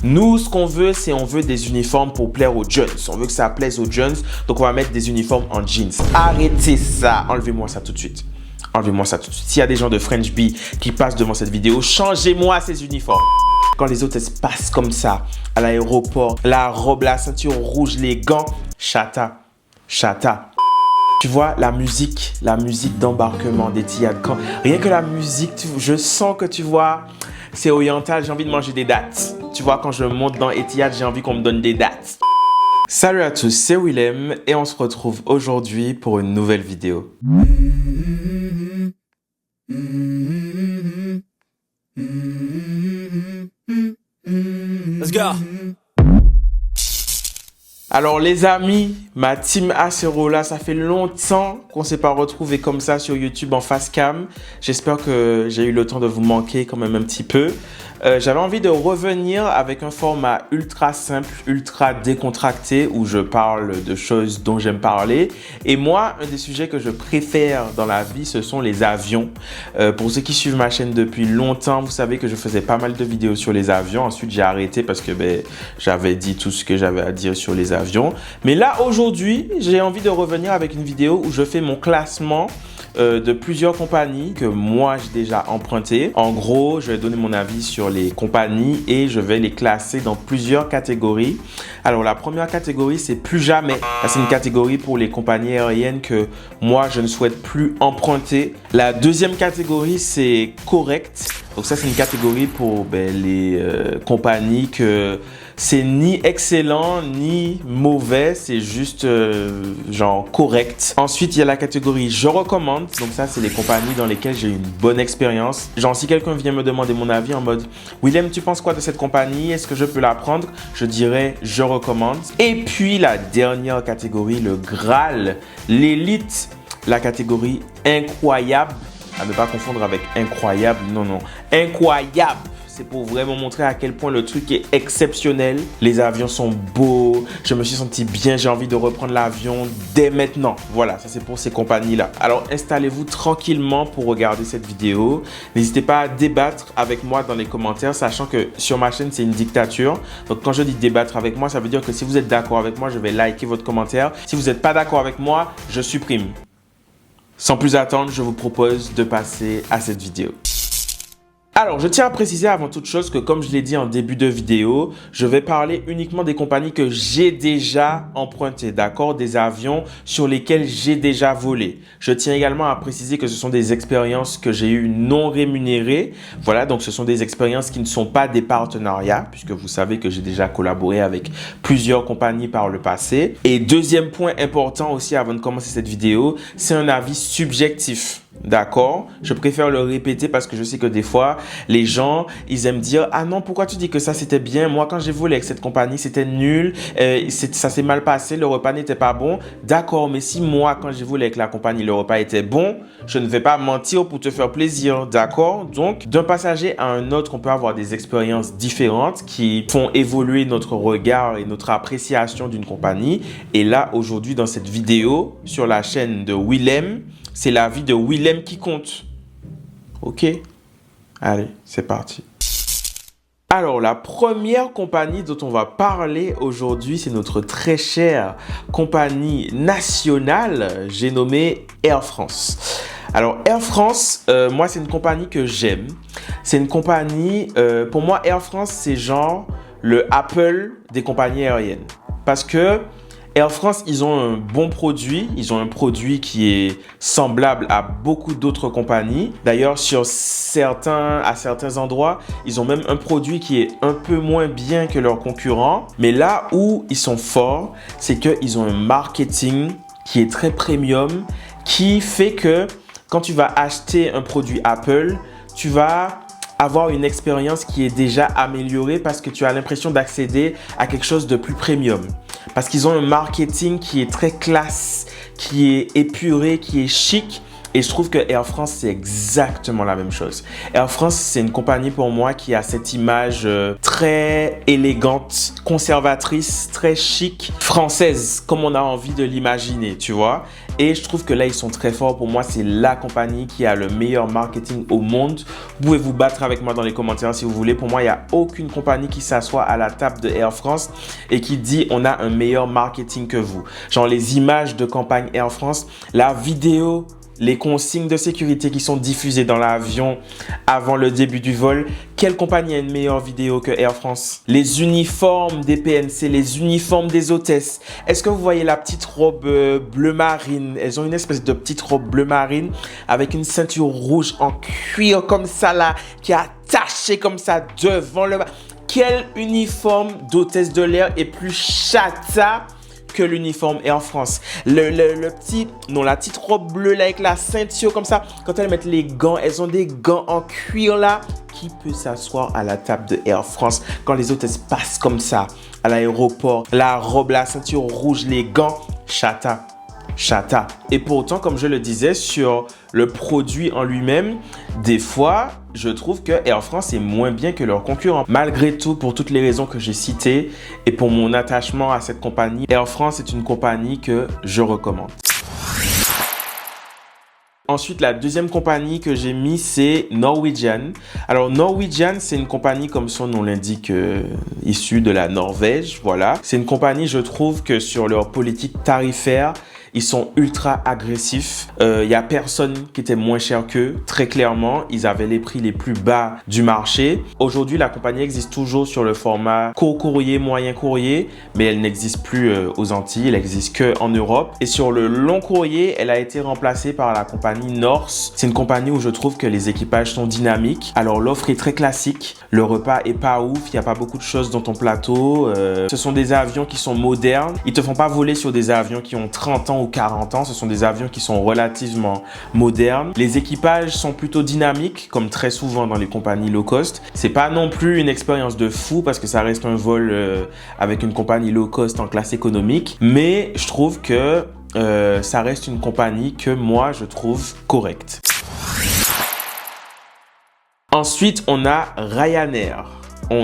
Nous, ce qu'on veut, c'est on veut des uniformes pour plaire aux jeunes. On veut que ça plaise aux jeunes, donc on va mettre des uniformes en jeans. Arrêtez ça. Enlevez-moi ça tout de suite. Enlevez-moi ça tout de suite. S'il y a des gens de French Bee qui passent devant cette vidéo, changez-moi ces uniformes. Quand les autres se passent comme ça, à l'aéroport, la robe, la ceinture rouge, les gants, chata, chata. Tu vois, la musique d'embarquement d'Etihad. Rien que la musique, je sens que tu vois, c'est oriental, j'ai envie de manger des dattes. Tu vois, quand je monte dans Etihad, j'ai envie qu'on me donne des dattes. Salut à tous, c'est Willem et on se retrouve aujourd'hui pour une nouvelle vidéo. Let's go. Alors les amis, ma team Acerola, ça fait longtemps qu'on ne s'est pas retrouvé comme ça sur YouTube en face cam. J'espère que j'ai eu le temps de vous manquer quand même un petit peu. J'avais envie de revenir avec un format ultra simple, ultra décontracté où je parle de choses dont j'aime parler. Et moi, un des sujets que je préfère dans la vie, ce sont les avions. Pour ceux qui suivent ma chaîne depuis longtemps, vous savez que je faisais pas mal de vidéos sur les avions. Ensuite, j'ai arrêté parce que j'avais dit tout ce que j'avais à dire sur les avions. Mais là, aujourd'hui, j'ai envie de revenir avec une vidéo où je fais mon classement de plusieurs compagnies que moi j'ai déjà empruntées. En gros, je vais donner mon avis sur les compagnies et je vais les classer dans plusieurs catégories. Alors la première catégorie, c'est plus jamais. C'est une catégorie pour les compagnies aériennes que moi je ne souhaite plus emprunter. La deuxième catégorie, c'est correct. Donc ça, c'est une catégorie pour les compagnies que c'est ni excellent ni mauvais, c'est juste genre correct. Ensuite, il y a la catégorie je recommande. Donc ça, c'est les compagnies dans lesquelles j'ai eu une bonne expérience. Genre si quelqu'un vient me demander mon avis en mode Willem, tu penses quoi de cette compagnie? Est-ce que je peux la prendre? Je dirais je recommande. Et puis la dernière catégorie, le Graal, l'élite, la catégorie incroyable. À ne pas confondre avec incroyable, non, incroyable. C'est pour vraiment montrer à quel point le truc est exceptionnel. Les avions sont beaux, je me suis senti bien, j'ai envie de reprendre l'avion dès maintenant. Voilà, ça c'est pour ces compagnies-là. Alors installez-vous tranquillement pour regarder cette vidéo. N'hésitez pas à débattre avec moi dans les commentaires, sachant que sur ma chaîne, c'est une dictature. Donc quand je dis débattre avec moi, ça veut dire que si vous êtes d'accord avec moi, je vais liker votre commentaire. Si vous n'êtes pas d'accord avec moi, je supprime. Sans plus attendre, je vous propose de passer à cette vidéo. Alors, je tiens à préciser avant toute chose que comme je l'ai dit en début de vidéo, je vais parler uniquement des compagnies que j'ai déjà empruntées, d'accord? Des avions sur lesquels j'ai déjà volé. Je tiens également à préciser que ce sont des expériences que j'ai eues non rémunérées. Voilà, donc ce sont des expériences qui ne sont pas des partenariats, puisque vous savez que j'ai déjà collaboré avec plusieurs compagnies par le passé. Et deuxième point important aussi avant de commencer cette vidéo, c'est un avis subjectif. D'accord? Je préfère le répéter parce que je sais que des fois, les gens, ils aiment dire « Ah non, pourquoi tu dis que ça c'était bien? Moi, quand j'ai volé avec cette compagnie, c'était nul. Ça s'est mal passé, le repas n'était pas bon. » D'accord, mais si moi, quand j'ai volé avec la compagnie, le repas était bon, je ne vais pas mentir pour te faire plaisir. D'accord? Donc, d'un passager à un autre, on peut avoir des expériences différentes qui font évoluer notre regard et notre appréciation d'une compagnie. Et là, aujourd'hui, dans cette vidéo, sur la chaîne de Willem, c'est l'avis de Willem qui compte. Ok? Allez, c'est parti. Alors, la première compagnie dont on va parler aujourd'hui, c'est notre très chère compagnie nationale, j'ai nommé Air France. Alors, Air France, moi, c'est une compagnie que j'aime. C'est une compagnie, pour moi, Air France, c'est genre le Apple des compagnies aériennes. Parce que Air France, ils ont un bon produit. Ils ont un produit qui est semblable à beaucoup d'autres compagnies. D'ailleurs, à certains endroits, ils ont même un produit qui est un peu moins bien que leurs concurrents. Mais là où ils sont forts, c'est qu'ils ont un marketing qui est très premium, qui fait que quand tu vas acheter un produit Apple, tu vas avoir une expérience qui est déjà améliorée parce que tu as l'impression d'accéder à quelque chose de plus premium. Parce qu'ils ont un marketing qui est très classe, qui est épuré, qui est chic Et je trouve que Air France, c'est exactement la même chose. Air France, c'est une compagnie pour moi qui a cette image très élégante, conservatrice, très chic, française, comme on a envie de l'imaginer, tu vois. Et je trouve que là, ils sont très forts. Pour moi, c'est la compagnie qui a le meilleur marketing au monde. Vous pouvez vous battre avec moi dans les commentaires si vous voulez. Pour moi, il n'y a aucune compagnie qui s'assoit à la table de Air France et qui dit on a un meilleur marketing que vous. Genre les images de campagne Air France, la vidéo, les consignes de sécurité qui sont diffusées dans l'avion avant le début du vol. Quelle compagnie a une meilleure vidéo que Air France? Les uniformes des PNC, les uniformes des hôtesses. Est-ce que vous voyez la petite robe bleu marine? Elles ont une espèce de petite robe bleu marine avec une ceinture rouge en cuir comme ça là, qui est attachée comme ça devant le... Quel uniforme d'hôtesse de l'air est plus chata que l'uniforme Air France? La petite robe bleue là avec la ceinture comme ça. Quand elles mettent les gants, elles ont des gants en cuir là. Qui peut s'asseoir à la table de Air France quand les hôtesses passent comme ça à l'aéroport? La robe, la ceinture rouge, les gants, chata. Chata. Et pourtant, comme je le disais, sur le produit en lui-même, des fois, je trouve que Air France est moins bien que leurs concurrents. Malgré tout, pour toutes les raisons que j'ai citées et pour mon attachement à cette compagnie, Air France est une compagnie que je recommande. Ensuite, la deuxième compagnie que j'ai mis, c'est Norwegian. Alors, Norwegian, c'est une compagnie, comme son nom l'indique, issue de la Norvège. Voilà. C'est une compagnie, je trouve, que sur leur politique tarifaire, ils sont ultra agressifs. Il y a personne qui était moins cher qu'eux. Très clairement, ils avaient les prix les plus bas du marché. Aujourd'hui, la compagnie existe toujours sur le format court courrier, moyen courrier, mais elle n'existe plus aux Antilles. Elle n'existe qu'en Europe. Et sur le long courrier, elle a été remplacée par la compagnie Norse. C'est une compagnie où je trouve que les équipages sont dynamiques. Alors, l'offre est très classique. Le repas est pas ouf. Il n'y a pas beaucoup de choses dans ton plateau. Ce sont des avions qui sont modernes. Ils te font pas voler sur des avions qui ont 30 ans ou 40 ans. Ce sont des avions qui sont relativement modernes. Les équipages sont plutôt dynamiques, comme très souvent dans les compagnies low cost. C'est pas non plus une expérience de fou parce que ça reste un vol avec une compagnie low cost en classe économique. Mais je trouve que ça reste une compagnie que moi, je trouve correcte. Ensuite, on a Ryanair. On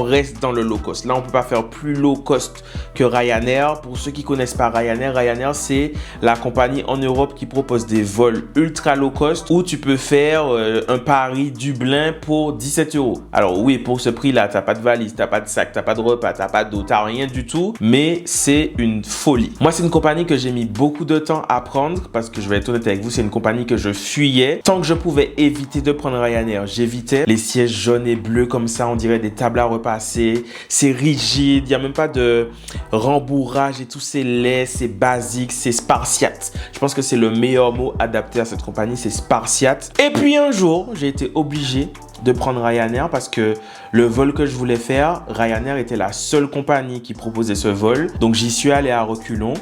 reste dans le low cost. Là, on peut pas faire plus low cost que Ryanair. Pour ceux qui connaissent pas Ryanair, Ryanair, c'est la compagnie en Europe qui propose des vols ultra low cost où tu peux faire un Paris-Dublin pour 17 €. Alors oui, pour ce prix-là, t'as pas de valise, t'as pas de sac, t'as pas de repas, t'as pas d'eau, t'as rien du tout. Mais c'est une folie. Moi, c'est une compagnie que j'ai mis beaucoup de temps à prendre parce que je vais être honnête avec vous, c'est une compagnie que je fuyais. Tant que je pouvais éviter de prendre Ryanair, j'évitais. Les sièges jaunes et bleus comme ça, on dirait des tables à repasser. C'est rigide, il n'y a même pas de rembourrage et tout, c'est laid, c'est basique, c'est spartiate. Je pense que c'est le meilleur mot adapté à cette compagnie, c'est spartiate. Et puis un jour, j'ai été obligé de prendre Ryanair parce que le vol que je voulais faire, Ryanair était la seule compagnie qui proposait ce vol. Donc j'y suis allé à reculons.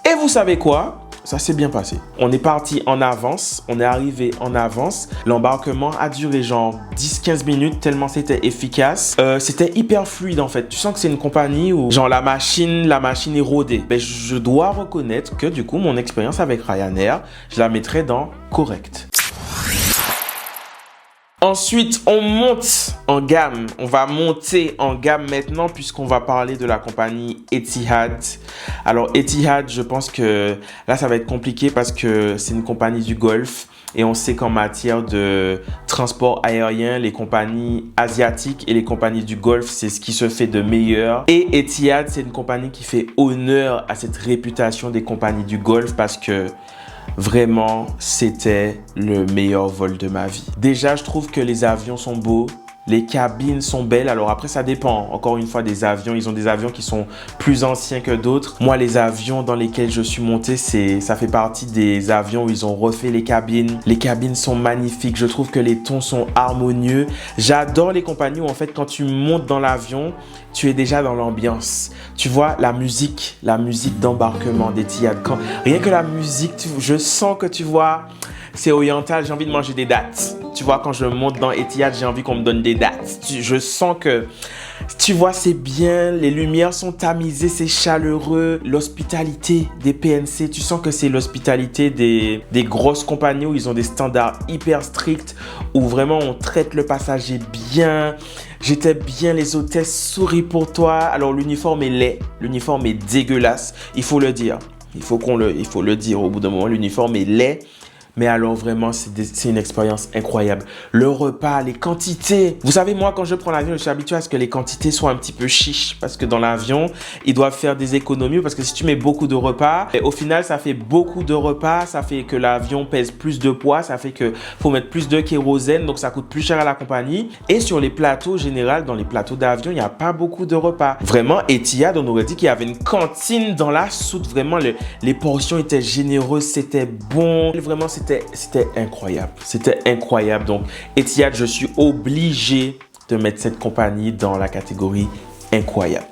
Et vous savez quoi? Ça s'est bien passé. On est parti en avance, on est arrivé en avance. L'embarquement a duré genre 10-15 minutes tellement c'était efficace. C'était hyper fluide en fait. Tu sens que c'est une compagnie où genre la machine est rodée. Ben, je dois reconnaître que du coup mon expérience avec Ryanair, je la mettrais dans correct. Ensuite, on monte en gamme. On va monter en gamme maintenant puisqu'on va parler de la compagnie Etihad. Alors Etihad, je pense que là, ça va être compliqué parce que c'est une compagnie du Golfe. Et on sait qu'en matière de transport aérien, les compagnies asiatiques et les compagnies du Golfe, c'est ce qui se fait de meilleur. Et Etihad, c'est une compagnie qui fait honneur à cette réputation des compagnies du Golfe parce que vraiment, c'était le meilleur vol de ma vie. Déjà, je trouve que les avions sont beaux. Les cabines sont belles. Alors après, ça dépend. Encore une fois, des avions. Ils ont des avions qui sont plus anciens que d'autres. Moi, les avions dans lesquels je suis monté, ça fait partie des avions où ils ont refait les cabines. Les cabines sont magnifiques. Je trouve que les tons sont harmonieux. J'adore les compagnies où en fait, quand tu montes dans l'avion, tu es déjà dans l'ambiance. Tu vois, la musique d'embarquement d'Etihad. Rien que la musique, je sens que tu vois... c'est oriental, j'ai envie de manger des dattes. Tu vois, quand je monte dans Etihad, j'ai envie qu'on me donne des dattes. Je sens que, tu vois, c'est bien, les lumières sont tamisées, c'est chaleureux. L'hospitalité des PNC, tu sens que c'est l'hospitalité des grosses compagnies où ils ont des standards hyper stricts, où vraiment on traite le passager bien. J'étais bien, les hôtesses sourient pour toi. Alors l'uniforme est laid, l'uniforme est dégueulasse, il faut le dire. Il faut le dire au bout d'un moment, l'uniforme est laid. Mais alors vraiment, c'est une expérience incroyable. Le repas, les quantités. Vous savez, moi, quand je prends l'avion, je suis habitué à ce que les quantités soient un petit peu chiches. Parce que dans l'avion, ils doivent faire des économies. Parce que si tu mets beaucoup de repas, au final, ça fait beaucoup de repas. Ça fait que l'avion pèse plus de poids. Ça fait qu'il faut mettre plus de kérosène. Donc, ça coûte plus cher à la compagnie. Et sur les plateaux généraux, dans les plateaux d'avion, il n'y a pas beaucoup de repas. Vraiment, Etihad, on aurait dit qu'il y avait une cantine dans la soute. Vraiment, les portions étaient généreuses. C'était bon. Vraiment, c'était incroyable. C'était incroyable. Donc, Etihad, je suis obligé de mettre cette compagnie dans la catégorie incroyable.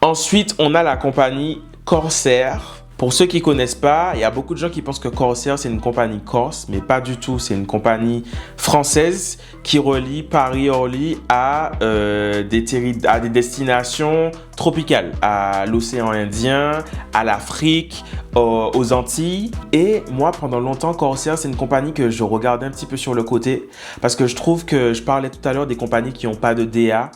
Ensuite, on a la compagnie Corsair. Pour ceux qui ne connaissent pas, il y a beaucoup de gens qui pensent que Corsair, c'est une compagnie corse, mais pas du tout. C'est une compagnie française qui relie Paris-Orly à des destinations tropicales, à l'océan Indien, à l'Afrique, aux Antilles. Et moi, pendant longtemps, Corsair, c'est une compagnie que je regardais un petit peu sur le côté parce que je trouve que, je parlais tout à l'heure des compagnies qui n'ont pas de DA.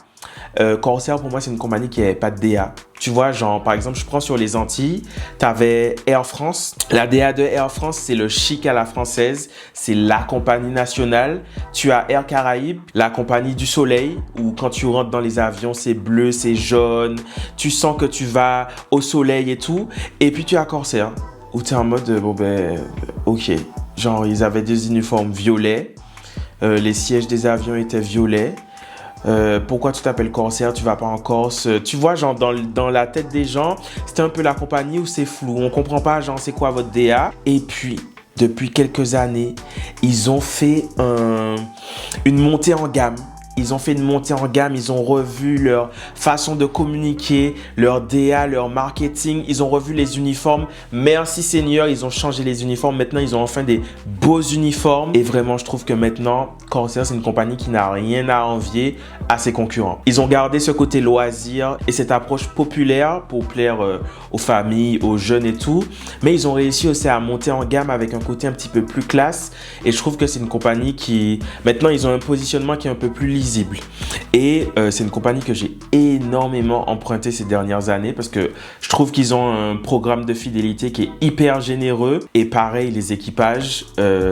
Corsair, pour moi, c'est une compagnie qui n'avait pas de DA. Tu vois, genre, par exemple, je prends sur les Antilles, tu avais Air France. La DA de Air France, c'est le chic à la française. C'est la compagnie nationale. Tu as Air Caraïbes, la compagnie du soleil, où quand tu rentres dans les avions, c'est bleu, c'est jaune. Tu sens que tu vas au soleil et tout. Et puis, tu as Corsair, où tu es en mode, bon ben, ok. Genre, ils avaient des uniformes violets. Les sièges des avions étaient violets. Pourquoi tu t'appelles Corsair, tu vas pas en Corse? Tu vois, genre dans la tête des gens, c'était un peu la compagnie où c'est flou. On comprend pas, genre, c'est quoi votre DA? Et puis, depuis quelques années, ils ont fait une montée en gamme. Ils ont fait une montée en gamme, ils ont revu leur façon de communiquer, leur DA, leur marketing. Ils ont revu les uniformes. Merci Seigneur, ils ont changé les uniformes. Maintenant, ils ont enfin des beaux uniformes. Et vraiment, je trouve que maintenant, Corsair, c'est une compagnie qui n'a rien à envier à ses concurrents. Ils ont gardé ce côté loisir et cette approche populaire pour plaire aux familles, aux jeunes et tout. Mais ils ont réussi aussi à monter en gamme avec un côté un petit peu plus classe. Et je trouve que c'est une compagnie qui... Maintenant, ils ont un positionnement qui est un peu plus lisible. Et c'est une compagnie que j'ai énormément emprunté ces dernières années parce que je trouve qu'ils ont un programme de fidélité qui est hyper généreux. Et pareil, les équipages,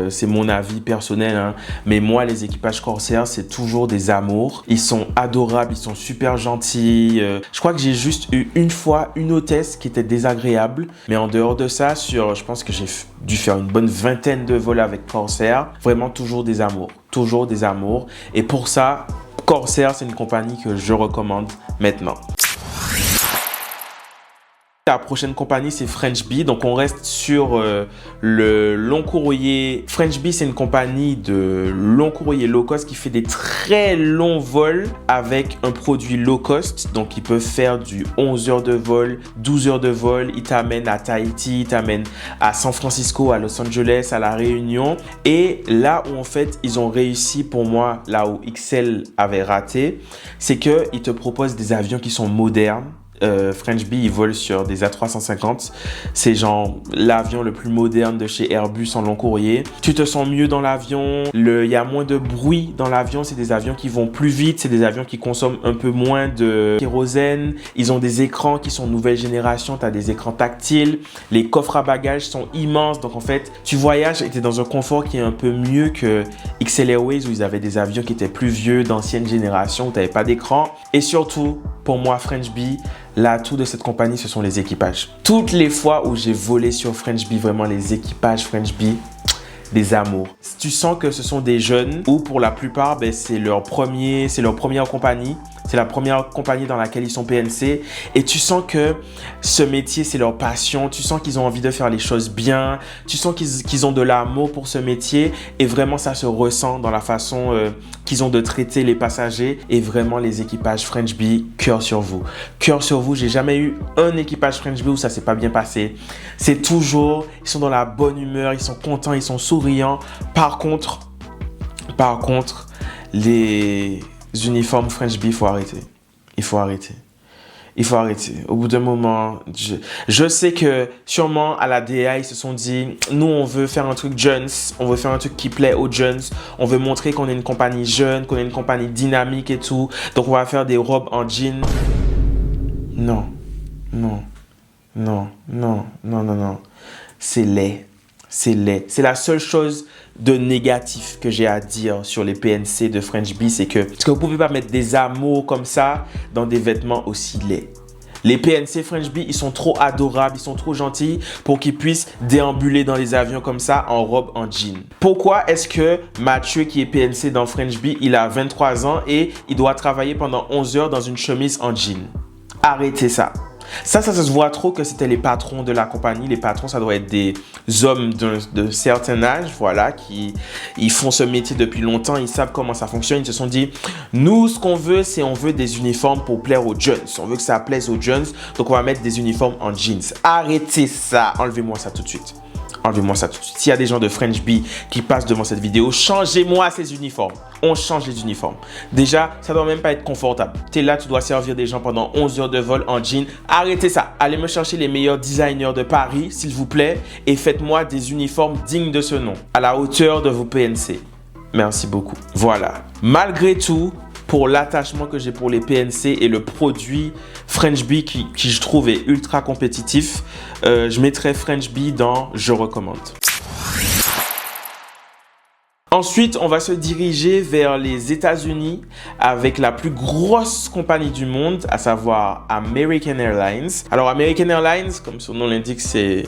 c'est mon avis personnel, hein, mais moi, les équipages Corsair, c'est toujours des amours. Ils sont adorables, ils sont super gentils. Je crois que j'ai juste eu une fois une hôtesse qui était désagréable. Mais en dehors de ça, je pense que j'ai dû faire une bonne vingtaine de vols avec Corsair. Vraiment toujours des amours. Toujours des amours. Et pour ça, Corsair, c'est une compagnie que je recommande maintenant. La prochaine compagnie, c'est French Bee. Donc, on reste sur le long courrier. French Bee, c'est une compagnie de long courrier low cost qui fait des très longs vols avec un produit low cost. Donc, ils peuvent faire du 11 heures de vol, 12 heures de vol. Ils t'amènent à Tahiti, ils t'amènent à San Francisco, à Los Angeles, à La Réunion. Et là où, en fait, ils ont réussi pour moi, là où XL avait raté, c'est qu'ils te proposent des avions qui sont modernes. French Bee, ils volent sur des A350. C'est genre l'avion le plus moderne de chez Airbus en long courrier. Tu te sens mieux dans l'avion. Il y a moins de bruit dans l'avion. C'est des avions qui vont plus vite. C'est des avions qui consomment un peu moins de kérosène. Ils ont des écrans qui sont nouvelle génération. Tu as des écrans tactiles. Les coffres à bagages sont immenses. Donc en fait, tu voyages et tu es dans un confort qui est un peu mieux que XL Airways où ils avaient des avions qui étaient plus vieux, d'ancienne génération, où tu n'avais pas d'écran. Et surtout, pour moi, French Bee, l'atout de cette compagnie, ce sont les équipages. Toutes les fois où j'ai volé sur French Bee, vraiment les équipages French Bee, des amours. Tu sens que ce sont des jeunes où pour la plupart, c'est leur première compagnie. C'est la première compagnie dans laquelle ils sont PNC. Et tu sens que ce métier, c'est leur passion. Tu sens qu'ils ont envie de faire les choses bien. Tu sens qu'ils ont de l'amour pour ce métier. Et vraiment, ça se ressent dans la façon qu'ils ont de traiter les passagers. Et vraiment, les équipages French Bee, cœur sur vous. Cœur sur vous. J'ai jamais eu un équipage French Bee où ça s'est pas bien passé. C'est toujours, ils sont dans la bonne humeur. Ils sont contents, ils sont souriants. Par contre, les uniformes French Bee, il faut arrêter. Il faut arrêter. Il faut arrêter. Au bout d'un moment, je sais que sûrement à la DA, ils se sont dit, nous, on veut faire un truc jeunes, on veut faire un truc qui plaît aux jeunes, on veut montrer qu'on est une compagnie jeune, qu'on est une compagnie dynamique et tout. Donc, on va faire des robes en jean. Non, non, non, non, non, non, non. C'est laid. C'est laid. C'est la seule chose de négatif que j'ai à dire sur les PNC de French Bee, c'est que parce que vous pouvez pas mettre des amours comme ça dans des vêtements aussi laids. Les PNC French Bee, ils sont trop adorables, ils sont trop gentils pour qu'ils puissent déambuler dans les avions comme ça en robe, en jean. Pourquoi est-ce que Mathieu, qui est PNC dans French Bee, il a 23 ans et il doit travailler pendant 11 heures dans une chemise en jean? Arrêtez ça. Ça se voit trop que c'était les patrons de la compagnie. Les patrons, ça doit être des hommes de certain âge, voilà, ils font ce métier depuis longtemps, ils savent comment ça fonctionne. Ils se sont dit, nous, ce qu'on veut, c'est on veut des uniformes pour plaire aux jeunes. On veut que ça plaise aux jeunes, donc on va mettre des uniformes en jeans. Arrêtez ça, enlevez-moi ça tout de suite. Enlevez-moi ça tout de suite. S'il y a des gens de French Bee qui passent devant cette vidéo, changez-moi ces uniformes. On change les uniformes. Déjà, ça doit même pas être confortable. Tu es là, tu dois servir des gens pendant 11 heures de vol en jean. Arrêtez ça. Allez me chercher les meilleurs designers de Paris, s'il vous plaît, et faites-moi des uniformes dignes de ce nom, à la hauteur de vos PNC. Merci beaucoup. Voilà. Malgré tout, pour l'attachement que j'ai pour les PNC et le produit French Bee qui je trouve est ultra compétitif, je mettrai French Bee dans « Je recommande ». Ensuite, on va se diriger vers les États-Unis avec la plus grosse compagnie du monde, à savoir American Airlines. Alors, American Airlines, comme son nom l'indique, c'est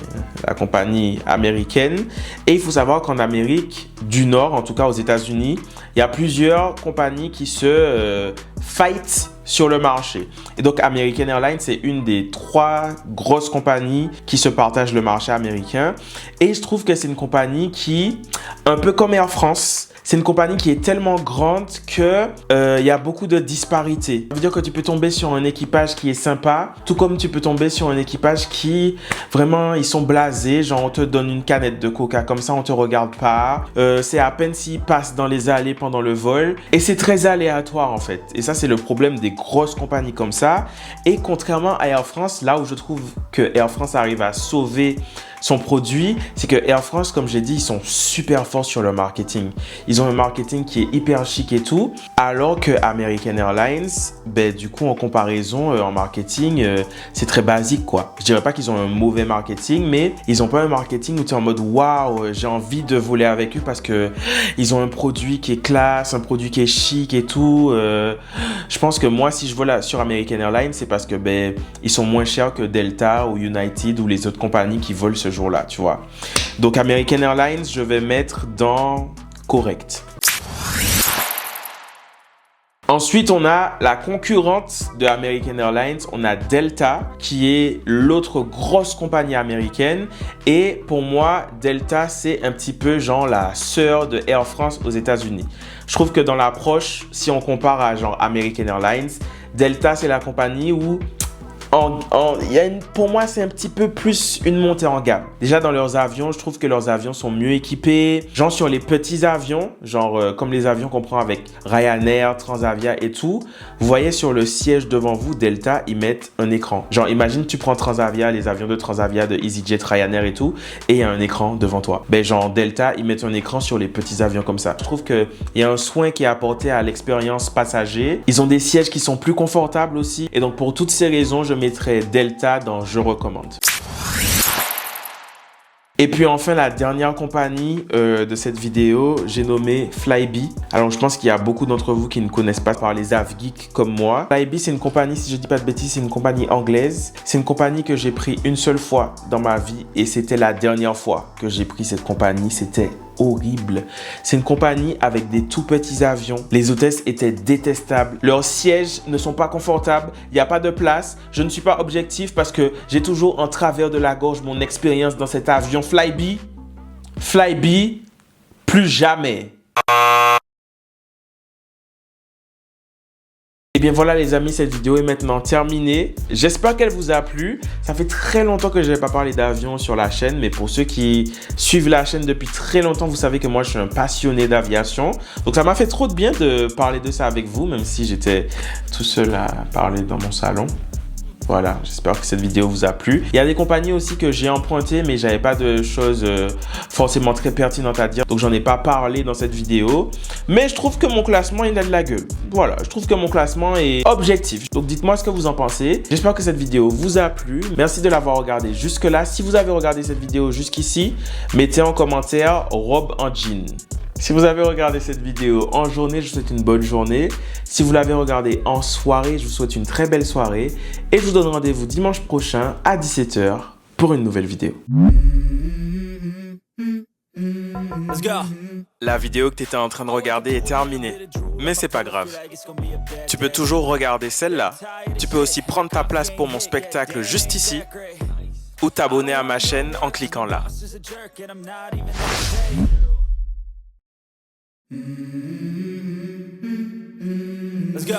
la compagnie américaine. Et il faut savoir qu'en Amérique du Nord, en tout cas aux États-Unis, il y a plusieurs compagnies qui se fight sur le marché. Et donc, American Airlines, c'est une des 3 grosses compagnies qui se partagent le marché américain. Et je trouve que c'est une compagnie qui, un peu comme Air France, c'est une compagnie qui est tellement grande que y a beaucoup de disparités. Ça veut dire que tu peux tomber sur un équipage qui est sympa, tout comme tu peux tomber sur un équipage qui, vraiment, ils sont blasés. Genre, on te donne une canette de coca, comme ça, on te regarde pas. C'est à peine s'ils passent dans les allées pendant le vol. Et c'est très aléatoire, en fait. Et ça, c'est le problème des grosses compagnies comme ça. Et contrairement à Air France, là où je trouve que Air France arrive à sauver son produit, c'est que Air France, comme j'ai dit, ils sont super forts sur le marketing. Ils ont un marketing qui est hyper chic et tout, alors que American Airlines, ben, du coup, en comparaison, en marketing, c'est très basique, quoi. Je dirais pas qu'ils ont un mauvais marketing, mais ils ont pas un marketing où tu es en mode waouh, j'ai envie de voler avec eux parce que ils ont un produit qui est classe, un produit qui est chic et tout. Je pense que moi, si je vole sur American Airlines, c'est parce que ben, ils sont moins chers que Delta ou United ou les autres compagnies qui volent ce jour-là, tu vois. Donc American Airlines, je vais mettre dans correct. Ensuite, on a la concurrente de American Airlines, on a Delta, qui est l'autre grosse compagnie américaine. Et pour moi, Delta, c'est un petit peu genre la sœur de Air France aux États-Unis. Je trouve que dans l'approche, si on compare à genre American Airlines, Delta, c'est la compagnie où pour moi, c'est un petit peu plus une montée en gamme. Déjà, dans leurs avions, je trouve que leurs avions sont mieux équipés. Genre sur les petits avions, genre comme les avions qu'on prend avec Ryanair, Transavia et tout. Vous voyez sur le siège devant vous, Delta, ils mettent un écran. Genre, imagine, tu prends Transavia, les avions de Transavia, de EasyJet, Ryanair et tout, et il y a un écran devant toi. Ben, genre, Delta, ils mettent un écran sur les petits avions comme ça. Je trouve qu'il y a un soin qui est apporté à l'expérience passager. Ils ont des sièges qui sont plus confortables aussi. Et donc, pour toutes ces raisons, je mettrai Delta dans « Je recommande ». Et puis enfin, la dernière compagnie de cette vidéo, j'ai nommé Flybe. Alors, je pense qu'il y a beaucoup d'entre vous qui ne connaissent pas par les avgeeks comme moi. Flybe, c'est une compagnie, si je ne dis pas de bêtises, c'est une compagnie anglaise. C'est une compagnie que j'ai pris une seule fois dans ma vie et c'était la dernière fois que j'ai pris cette compagnie. C'était horrible. C'est une compagnie avec des tout petits avions. Les hôtesses étaient détestables. Leurs sièges ne sont pas confortables. Il n'y a pas de place. Je ne suis pas objectif parce que j'ai toujours en travers de la gorge mon expérience dans cet avion. Flybe, plus jamais. Et bien voilà les amis, cette vidéo est maintenant terminée. J'espère qu'elle vous a plu. Ça fait très longtemps que je n'avais pas parlé d'avion sur la chaîne, mais pour ceux qui suivent la chaîne depuis très longtemps, vous savez que moi je suis un passionné d'aviation. Donc ça m'a fait trop de bien de parler de ça avec vous, même si j'étais tout seul à parler dans mon salon. Voilà, j'espère que cette vidéo vous a plu. Il y a des compagnies aussi que j'ai empruntées, mais j'avais pas de choses forcément très pertinentes à dire. Donc, j'en ai pas parlé dans cette vidéo. Mais je trouve que mon classement, il a de la gueule. Voilà, je trouve que mon classement est objectif. Donc, dites-moi ce que vous en pensez. J'espère que cette vidéo vous a plu. Merci de l'avoir regardée jusque-là. Si vous avez regardé cette vidéo jusqu'ici, mettez en commentaire robe en jean. Si vous avez regardé cette vidéo en journée, je vous souhaite une bonne journée. Si vous l'avez regardée en soirée, je vous souhaite une très belle soirée. Et je vous donne rendez-vous dimanche prochain à 17 h pour une nouvelle vidéo. Let's go. La vidéo que tu étais en train de regarder est terminée. Mais c'est pas grave. Tu peux toujours regarder celle-là. Tu peux aussi prendre ta place pour mon spectacle juste ici. Ou t'abonner à ma chaîne en cliquant là. Let's go.